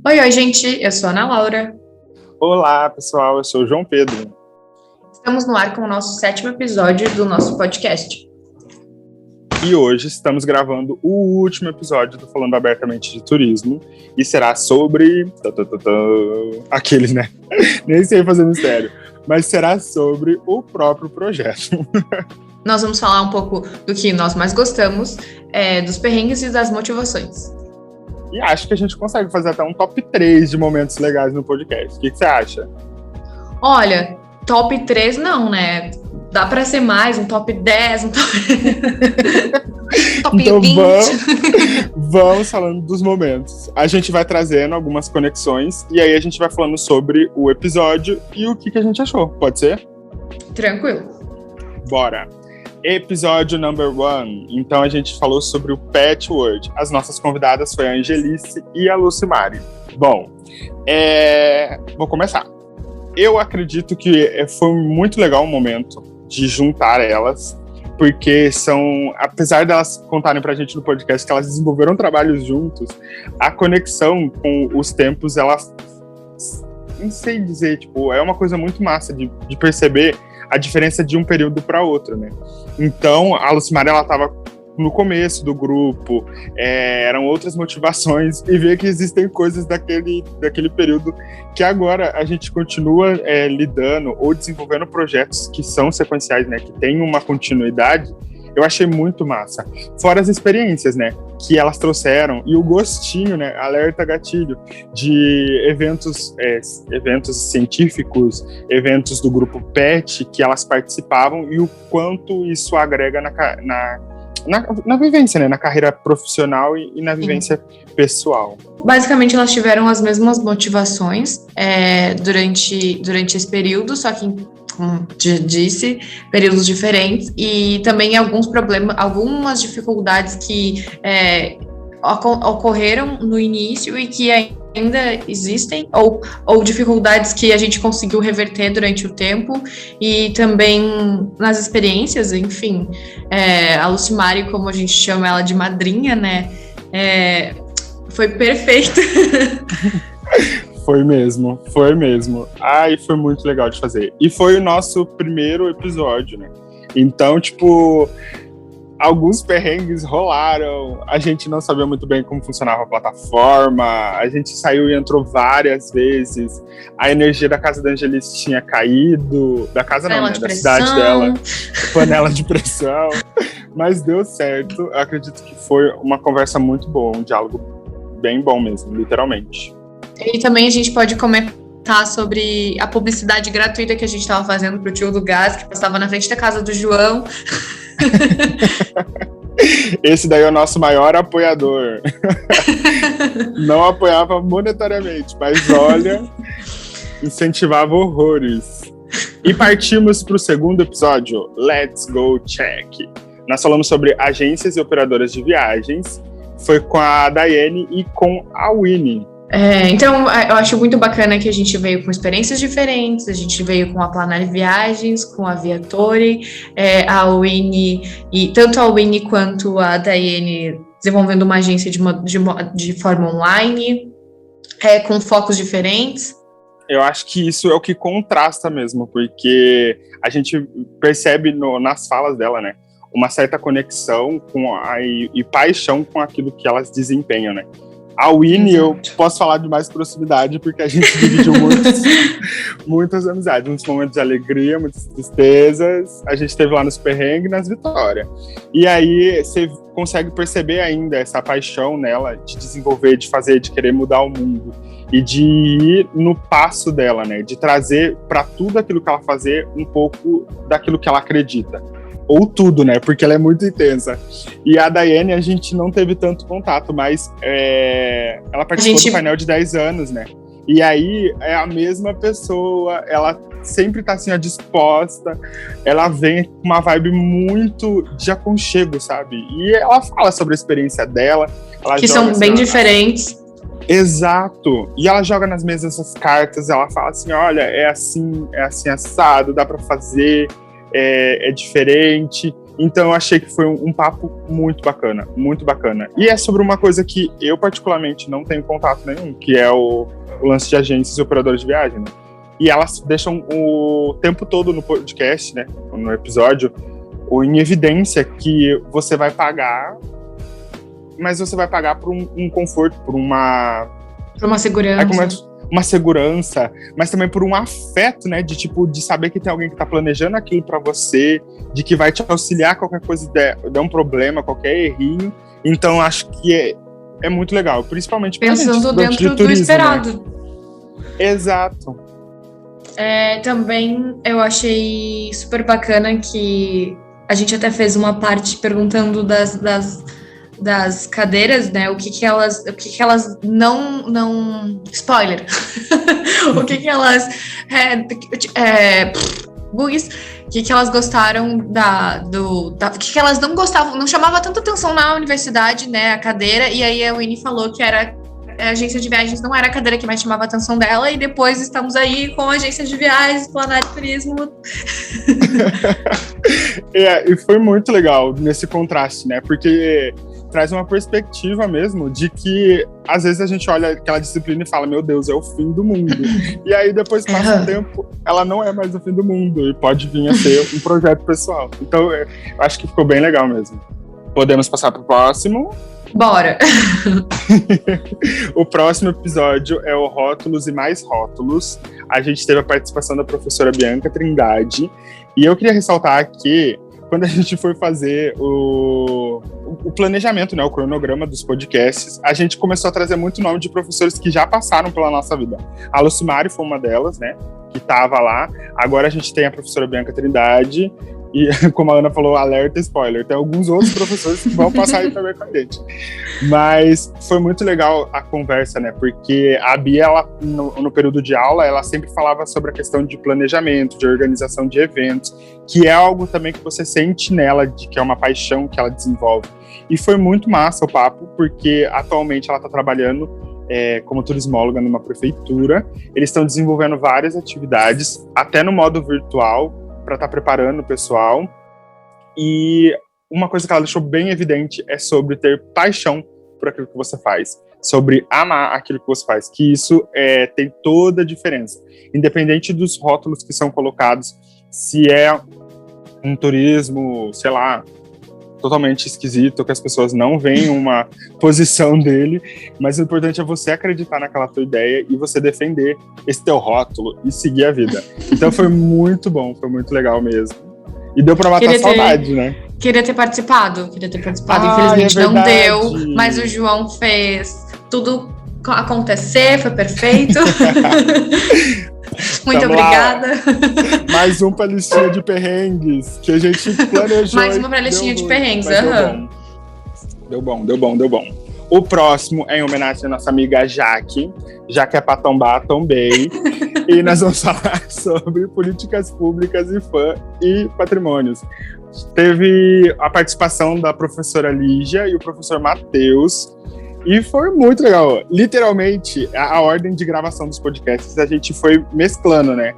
Oi, gente, eu sou a Ana Laura. Olá, pessoal, eu sou o João Pedro. Estamos no ar com o nosso 7º episódio do nosso podcast. E hoje estamos gravando o último episódio do Falando Abertamente de Turismo e será sobre... Aqueles, né? Nem sei fazer mistério. Mas será sobre o próprio projeto. Nós vamos falar um pouco do que nós mais gostamos, dos perrengues e das motivações. E acho que a gente consegue fazer até um top 3 de momentos legais no podcast. O que você acha? Olha, top 3 não, né? Dá pra ser mais, um top 10, um top, top então 20. Vamos falando dos momentos. A gente vai trazendo algumas conexões e aí a gente vai falando sobre o episódio e o que a gente achou. Pode ser? Tranquilo. Bora! Episódio number 1. Então a gente falou sobre o Pet World. As nossas convidadas foi a Angelice e a Lucimari. Bom, vou começar. Eu acredito que foi muito legal o momento de juntar elas, porque apesar delas contarem pra gente no podcast que elas desenvolveram trabalhos juntos, a conexão com os tempos, ela, não sei dizer, é uma coisa muito massa de perceber a diferença de um período para outro, né? Então, a Lucimari, ela estava no começo do grupo, eram outras motivações, e ver que existem coisas daquele período que agora a gente continua lidando ou desenvolvendo projetos que são sequenciais, né? Que tem uma continuidade. Eu achei muito massa. Fora as experiências, né? Que elas trouxeram e o gostinho, né? Alerta gatilho de eventos científicos, eventos do grupo PET que elas participavam e o quanto isso agrega na vivência, né? Na carreira profissional e na vivência pessoal. Basicamente, elas tiveram as mesmas motivações durante esse período, só que, como disse, períodos diferentes, e também algumas dificuldades que ocorreram no início e que ainda existem, ou dificuldades que a gente conseguiu reverter durante o tempo, e também nas experiências, enfim. A Lucimari, como a gente chama ela de madrinha, né, foi perfeita. Foi mesmo. Ai, foi muito legal de fazer. E foi o nosso primeiro episódio, né? Então, alguns perrengues rolaram, a gente não sabia muito bem como funcionava a plataforma, a gente saiu e entrou várias vezes, a energia da casa da Angelice tinha caído, da casa não, né? Da cidade dela, panela de pressão, mas deu certo. Eu acredito que foi uma conversa muito boa, um diálogo bem bom mesmo, literalmente. E também a gente pode comentar sobre a publicidade gratuita que a gente estava fazendo pro Tio do Gás, que passava na frente da casa do João. Esse daí é o nosso maior apoiador. Não apoiava monetariamente, mas olha, incentivava horrores. E partimos para o segundo episódio, Let's Go Check. Nós falamos sobre agências e operadoras de viagens. Foi com a Daiane e com a Winnie. Então, eu acho muito bacana que a gente veio com experiências diferentes, a gente veio com a Planar Viagens, com a Viatori, a Winnie, e tanto a Winnie quanto a Daiane desenvolvendo uma agência de forma online, com focos diferentes. Eu acho que isso é o que contrasta mesmo, porque a gente percebe nas falas dela, né, uma certa conexão e paixão com aquilo que elas desempenham, né. A Winnie, eu posso falar de mais proximidade, porque a gente dividiu muitas amizades, muitos momentos de alegria, muitas tristezas. A gente esteve lá nos perrengues e nas vitórias. E aí você consegue perceber ainda essa paixão nela de desenvolver, de fazer, de querer mudar o mundo. E de ir no passo dela, né? De trazer para tudo aquilo que ela fazer um pouco daquilo que ela acredita. Ou tudo, né? Porque ela é muito intensa. E a Daiane, a gente não teve tanto contato, mas ela participou do painel de 10 anos, né? E aí é a mesma pessoa, ela sempre tá assim, disposta, ela vem com uma vibe muito de aconchego, sabe? E ela fala sobre a experiência dela. Que são bem diferentes. Exato. E ela joga nas mesas essas cartas, ela fala assim, olha, é assim assado, dá pra fazer, é diferente. Então eu achei que foi um papo muito bacana, muito bacana. E é sobre uma coisa que eu particularmente não tenho contato nenhum, que é o lance de agências e operadores de viagem, né? E elas deixam o tempo todo no podcast, né, no episódio, em evidência que você vai pagar, mas você vai pagar por um conforto, por uma segurança. Uma segurança, mas também por um afeto, né, de saber que tem alguém que tá planejando aquilo para você, de que vai te auxiliar qualquer coisa, der um problema, qualquer errinho. Então acho que é muito legal, principalmente pensando dentro do esperado. Né? Exato. Também eu achei super bacana que a gente até fez uma parte perguntando das cadeiras, né? O que elas não spoiler. O que elas bugs, o que elas gostaram o que elas não gostavam, não chamava tanta atenção na universidade, né? A cadeira, e aí a Winnie falou que era a agência de viagens não era a cadeira que mais chamava a atenção dela, e depois estamos aí com a agência de viagens, Planário Turismo. E foi muito legal nesse contraste, né? Porque traz uma perspectiva mesmo de que às vezes a gente olha aquela disciplina e fala, meu Deus, é o fim do mundo. E aí depois passa um tempo, ela não é mais o fim do mundo e pode vir a ser um projeto pessoal. Então eu acho que ficou bem legal mesmo. Podemos passar para o próximo? Bora! O próximo episódio é o Rótulos e Mais Rótulos. A gente teve a participação da professora Bianca Trindade. E eu queria ressaltar que quando a gente foi fazer o planejamento, né, o cronograma dos podcasts, a gente começou a trazer muito nome de professores que já passaram pela nossa vida. A Lucimari foi uma delas, né, que estava lá. Agora a gente tem a professora Bianca Trindade e, como a Ana falou, alerta spoiler. Tem alguns outros professores que vão passar aí também com a gente. Mas foi muito legal a conversa, né, porque a Bia, ela, no período de aula, ela sempre falava sobre a questão de planejamento, de organização de eventos, que é algo também que você sente nela, de que é uma paixão que ela desenvolve. E foi muito massa o papo, porque atualmente ela está trabalhando como turismóloga numa prefeitura. Eles estão desenvolvendo várias atividades, até no modo virtual, para estar preparando o pessoal. E uma coisa que ela deixou bem evidente é sobre ter paixão por aquilo que você faz, sobre amar aquilo que você faz, que isso tem toda a diferença. Independente dos rótulos que são colocados, se é um turismo, sei lá, totalmente esquisito, que as pessoas não veem uma posição dele, mas o importante é você acreditar naquela tua ideia e você defender esse teu rótulo e seguir a vida. Então foi muito bom, foi muito legal mesmo. E deu pra matar a saudade, né? Queria ter participado. Infelizmente não deu, mas o João fez tudo acontecer, foi perfeito. Muito obrigada. Mais um pra listinha de perrengues que a gente planejou. Mais uma pra listinha de perrengues. Deu bom. O próximo é em homenagem à nossa amiga Jaque. Já que é pra tombar, tombei. E nós vamos falar sobre políticas públicas e fã e patrimônios. Teve a participação da professora Lígia e o professor Matheus. E foi muito legal. Literalmente, a ordem de gravação dos podcasts a gente foi mesclando, né?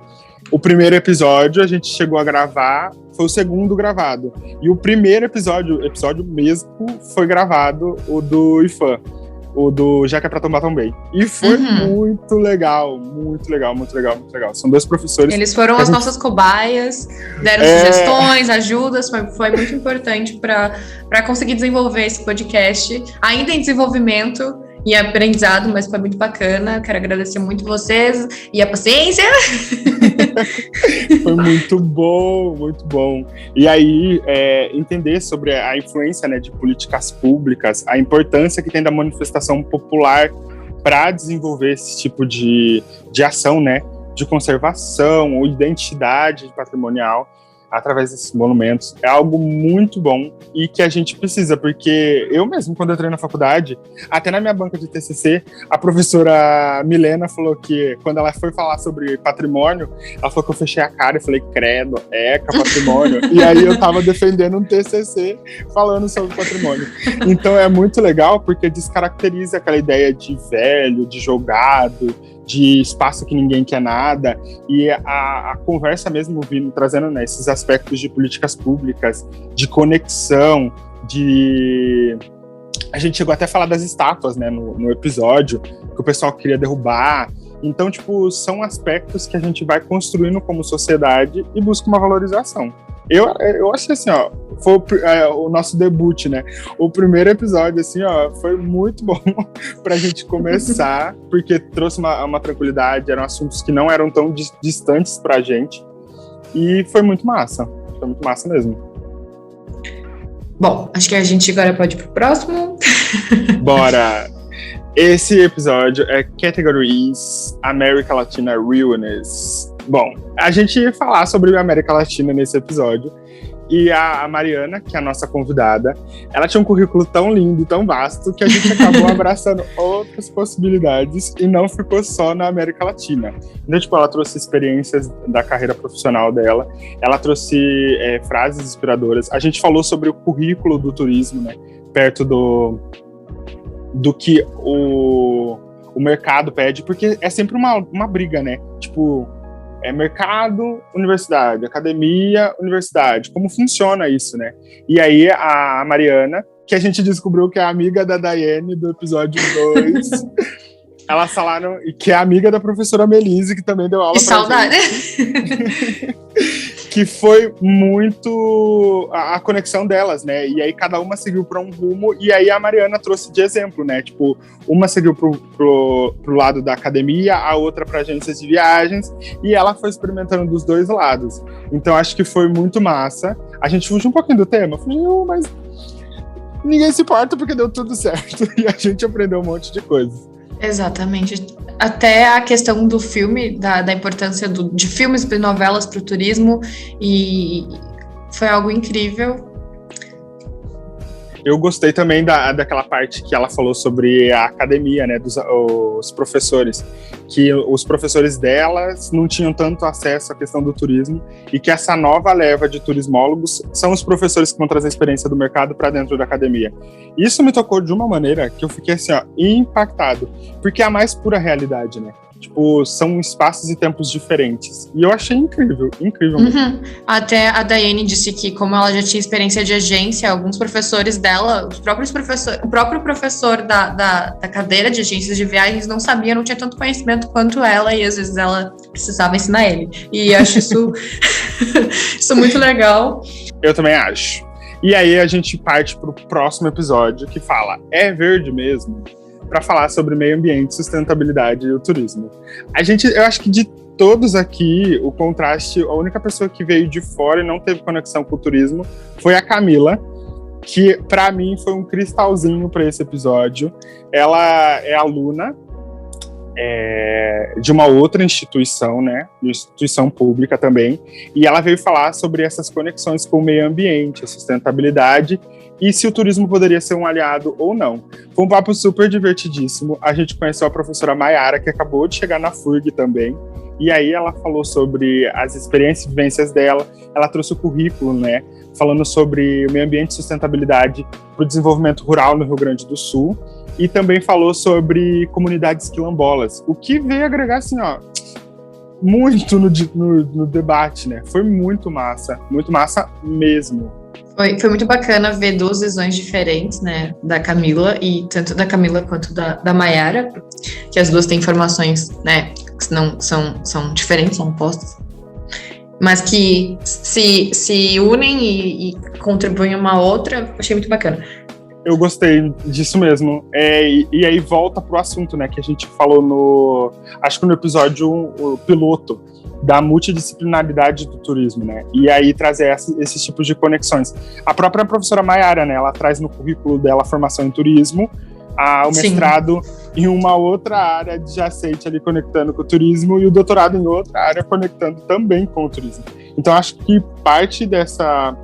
O primeiro episódio a gente chegou a gravar, foi o segundo gravado. E o primeiro episódio mesmo, foi gravado o do IFAM, o do Já que é pra tombar também. E foi muito legal. São dois professores. Eles foram as nossas cobaias, deram sugestões, ajudas, foi muito importante para conseguir desenvolver esse podcast, ainda em desenvolvimento e aprendizado, mas foi muito bacana. Quero agradecer muito vocês e a paciência. Foi muito bom. E aí, entender sobre a influência, né, de políticas públicas, a importância que tem da manifestação popular para desenvolver esse tipo de ação, né, de conservação ou identidade patrimonial através desses monumentos, é algo muito bom e que a gente precisa, porque eu mesmo, quando entrei na faculdade, até na minha banca de TCC, a professora Milena falou que, quando ela foi falar sobre patrimônio, ela falou que eu fechei a cara e falei, credo, patrimônio. E aí eu tava defendendo um TCC falando sobre patrimônio. Então é muito legal, porque descaracteriza aquela ideia de velho, de jogado, de espaço que ninguém quer nada, e a conversa mesmo vindo, trazendo, né, esses aspectos de políticas públicas, de conexão, a gente chegou até a falar das estátuas, né, no episódio, que o pessoal queria derrubar. Então, tipo, são aspectos que a gente vai construindo como sociedade e busca uma valorização. Eu achei assim, ó, foi o nosso debut, né? O primeiro episódio, assim, ó, foi muito bom pra gente começar, porque trouxe uma tranquilidade, eram assuntos que não eram tão distantes pra gente, e foi muito massa mesmo. Bom, acho que a gente agora pode ir pro próximo. Bora! Esse episódio é Categories América Latina Realness. Bom, a gente ia falar sobre a América Latina nesse episódio, e a Mariana, que é a nossa convidada, ela tinha um currículo tão lindo, tão vasto, que a gente acabou abraçando outras possibilidades e não ficou só na América Latina. Então, tipo, ela trouxe experiências da carreira profissional dela, ela trouxe frases inspiradoras. A gente falou sobre o currículo do turismo, né, perto do que o mercado pede, porque é sempre uma briga, né? Tipo, mercado, universidade, academia, universidade. Como funciona isso, né? E aí a Mariana, que a gente descobriu que é amiga da Daiane do episódio 2, elas falaram que é amiga da professora Melise, que também deu aula pra saudade. gente. Que foi muito a conexão delas, né? E aí cada uma seguiu para um rumo, e aí a Mariana trouxe de exemplo, né? Tipo, uma seguiu pro lado da academia, a outra para agências de viagens, e ela foi experimentando dos dois lados. Então acho que foi muito massa. A gente fugiu um pouquinho do tema, fugiu, mas ninguém se importa porque deu tudo certo. E a gente aprendeu um monte de coisas. Exatamente. Até a questão do filme, da importância de filmes e novelas para o turismo, e foi algo incrível. Eu gostei também daquela parte que ela falou sobre a academia, né, os professores, que os professores delas não tinham tanto acesso à questão do turismo, e que essa nova leva de turismólogos são os professores que vão trazer a experiência do mercado para dentro da academia. Isso me tocou de uma maneira que eu fiquei assim, ó, impactado, porque é a mais pura realidade, né? Tipo, são espaços e tempos diferentes. E eu achei incrível, incrível. Uhum. Até a Daiane disse que, como ela já tinha experiência de agência, alguns professores dela, o próprio professor da cadeira de agências de viagens não sabia, não tinha tanto conhecimento quanto ela, e às vezes ela precisava ensinar ele. E eu acho isso muito legal. Eu também acho. E aí a gente parte pro próximo episódio, que fala, é verde mesmo? Para falar sobre meio ambiente, sustentabilidade e o turismo. Eu acho que de todos aqui, o contraste, a única pessoa que veio de fora e não teve conexão com o turismo foi a Camila, que para mim foi um cristalzinho para esse episódio. Ela é aluna de uma outra instituição, né, uma instituição pública também, e ela veio falar sobre essas conexões com o meio ambiente, a sustentabilidade, e se o turismo poderia ser um aliado ou não. Foi um papo super divertidíssimo. A gente conheceu a professora Maiara, que acabou de chegar na FURG também, e aí ela falou sobre as experiências e vivências dela. Ela trouxe o currículo, né, falando sobre o meio ambiente e sustentabilidade para o desenvolvimento rural no Rio Grande do Sul, e também falou sobre comunidades quilombolas, o que veio agregar, assim, ó, muito no debate, né? Foi muito massa mesmo. Foi muito bacana ver duas visões diferentes, né, da Camila, e tanto da Camila quanto da Maiara, que as duas têm informações, né, que não são diferentes, são opostas, mas que se unem e contribuem uma à outra. Achei muito bacana. Eu gostei disso mesmo. E aí volta pro assunto, né, que a gente falou acho que no episódio o piloto, da multidisciplinaridade do turismo, né? E aí trazer esses tipos de conexões. A própria professora Maiara, né, ela traz no currículo dela a formação em turismo, o mestrado em uma outra área adjacente ali conectando com o turismo, e o doutorado em outra área conectando também com o turismo. Então acho que parte dessa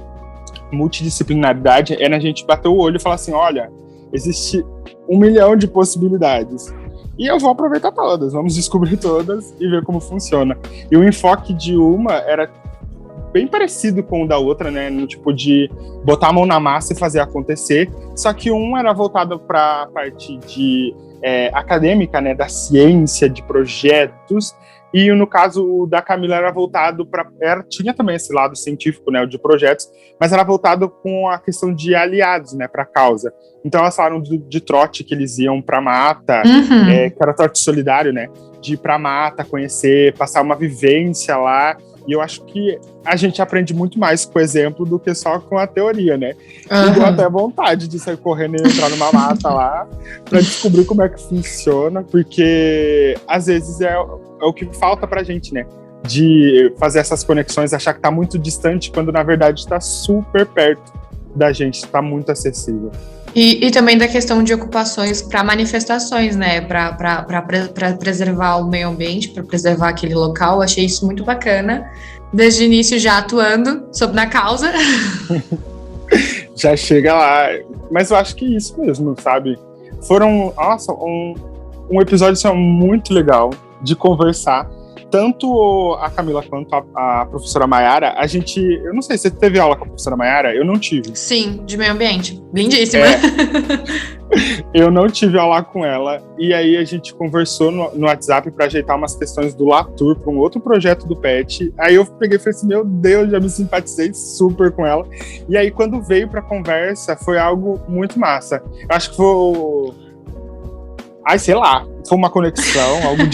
multidisciplinaridade é na gente bater o olho e falar assim, olha, existe 1 milhão de possibilidades. E eu vou aproveitar todas, vamos descobrir todas e ver como funciona. E o enfoque de uma era bem parecido com o da outra, né? No tipo de botar a mão na massa e fazer acontecer. Só que um era voltado para a parte de acadêmica, né? Da ciência, de projetos. E no caso da Camila era voltado para... Tinha também esse lado científico, né, de projetos, mas era voltado com a questão de aliados, né, para a causa. Então elas falaram de trote que eles iam para mata, que era trote solidário, né, de ir para mata, conhecer, passar uma vivência lá. E eu acho que a gente aprende muito mais com o exemplo do que só com a teoria, né? Me deu até vontade de sair correndo e entrar numa mata lá para descobrir como é que funciona, porque às vezes é o que falta pra gente, né? De fazer essas conexões, achar que tá muito distante, quando na verdade está super perto da gente, está muito acessível. E também da questão de ocupações para manifestações, né? Para preservar o meio ambiente, para preservar aquele local. Eu achei isso muito bacana. Desde o início já atuando na causa. Já chega lá. Mas eu acho que é isso mesmo, sabe? Foram, nossa, um episódio muito legal de conversar. Tanto a Camila quanto a professora Mayara, eu não sei, você teve aula com a professora Mayara? Eu não tive. Sim, de meio ambiente. Lindíssima. Eu não tive aula com ela, e aí a gente conversou no WhatsApp para ajeitar umas questões do Latour para um outro projeto do PET. Aí eu peguei e falei assim, meu Deus, já me simpatizei super com ela. E aí quando veio para conversa, foi algo muito massa. Eu acho que foi... sei lá, foi uma conexão, algo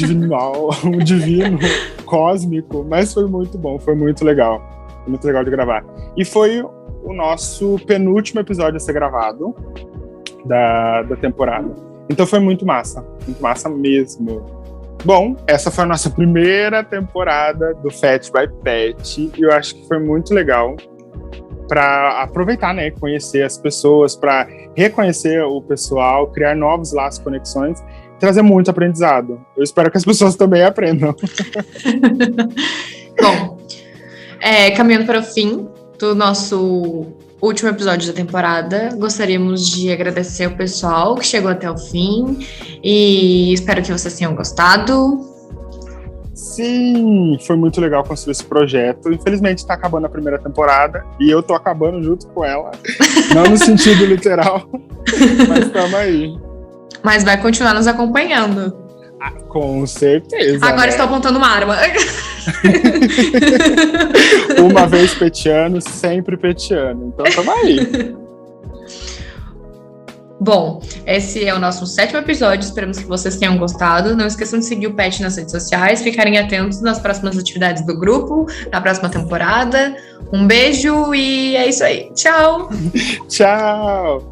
divino, cósmico, mas foi muito bom, foi muito legal. Foi muito legal de gravar. E foi o nosso penúltimo episódio a ser gravado da temporada. Então foi muito massa mesmo. Bom, essa foi a nossa primeira temporada do Fat by Pet, e eu acho que foi muito legal para aproveitar, né, conhecer as pessoas, para reconhecer o pessoal, criar novos laços, conexões, trazer muito aprendizado. Eu espero que as pessoas também aprendam. Bom, caminhando para o fim do nosso último episódio da temporada, gostaríamos de agradecer o pessoal que chegou até o fim e espero que vocês tenham gostado. Sim, foi muito legal construir esse projeto. Infelizmente está acabando a primeira temporada e eu tô acabando junto com ela. Não no sentido literal, mas estamos aí. Mas vai continuar nos acompanhando. Com certeza. Agora estou apontando uma arma. Uma vez petiano, sempre petiano. Então estamos aí. Bom, esse é o nosso 7º episódio, esperamos que vocês tenham gostado. Não esqueçam de seguir o Pet nas redes sociais, ficarem atentos nas próximas atividades do grupo, na próxima temporada. Um beijo e é isso aí. Tchau! Tchau!